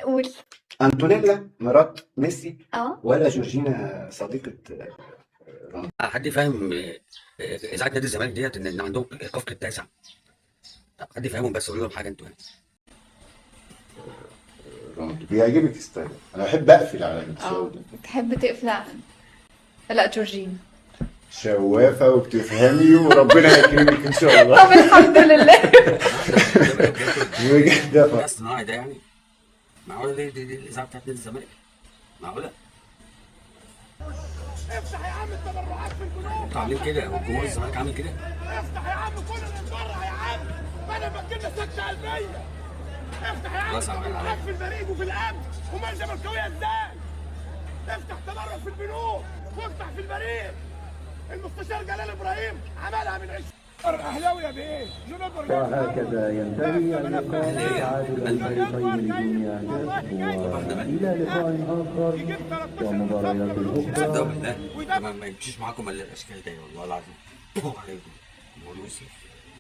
قول. انطونيلا مرات ميسي اه ولا جورجينا صديقة رونالدو؟ حد يفهم اذاعه نادي الزمالك ديت ان عندهم القفل التاسع. حد يفهمهم بس قول لهم حاجه انتوا يعني. رونالدو بيعجبك ستايل، انا بحب اقفل على السؤال ده. بتحب تقفل لا جورجين. شوافة وبتفهمي وربنا يكرمك ان شاء الله. طب الحمد لله. بجد ده ده الصناعي ده يعني معقوله دي الاذاعه بتاعت نادي الزمالك؟ معقوله؟ افتح يا عم التبرعات في البنوك. انتوا عاملين كده وجمهور الزمالك عامل كده؟ افتح يا عم كل اللي نتبرع يا عم بدل ما تجيب لنا سكه قلبيه. افتح يا عم خلاص يا عم. التبرعات في البريد وفي الامن. امال زملكاويه ازاي؟ افتح تبرع في البنوك وافتح في البريد. المستشار جلال ابراهيم عملها من 20 اهلاوي يا بيه. وهكذا ينتهي اللقاء تعادل الفريقين بدون اهداف والى لقاء اخر ومباريات ده اخرى. بالله ما يمشيش معاكم الا الاشكال دي والله العظيم. عليكم.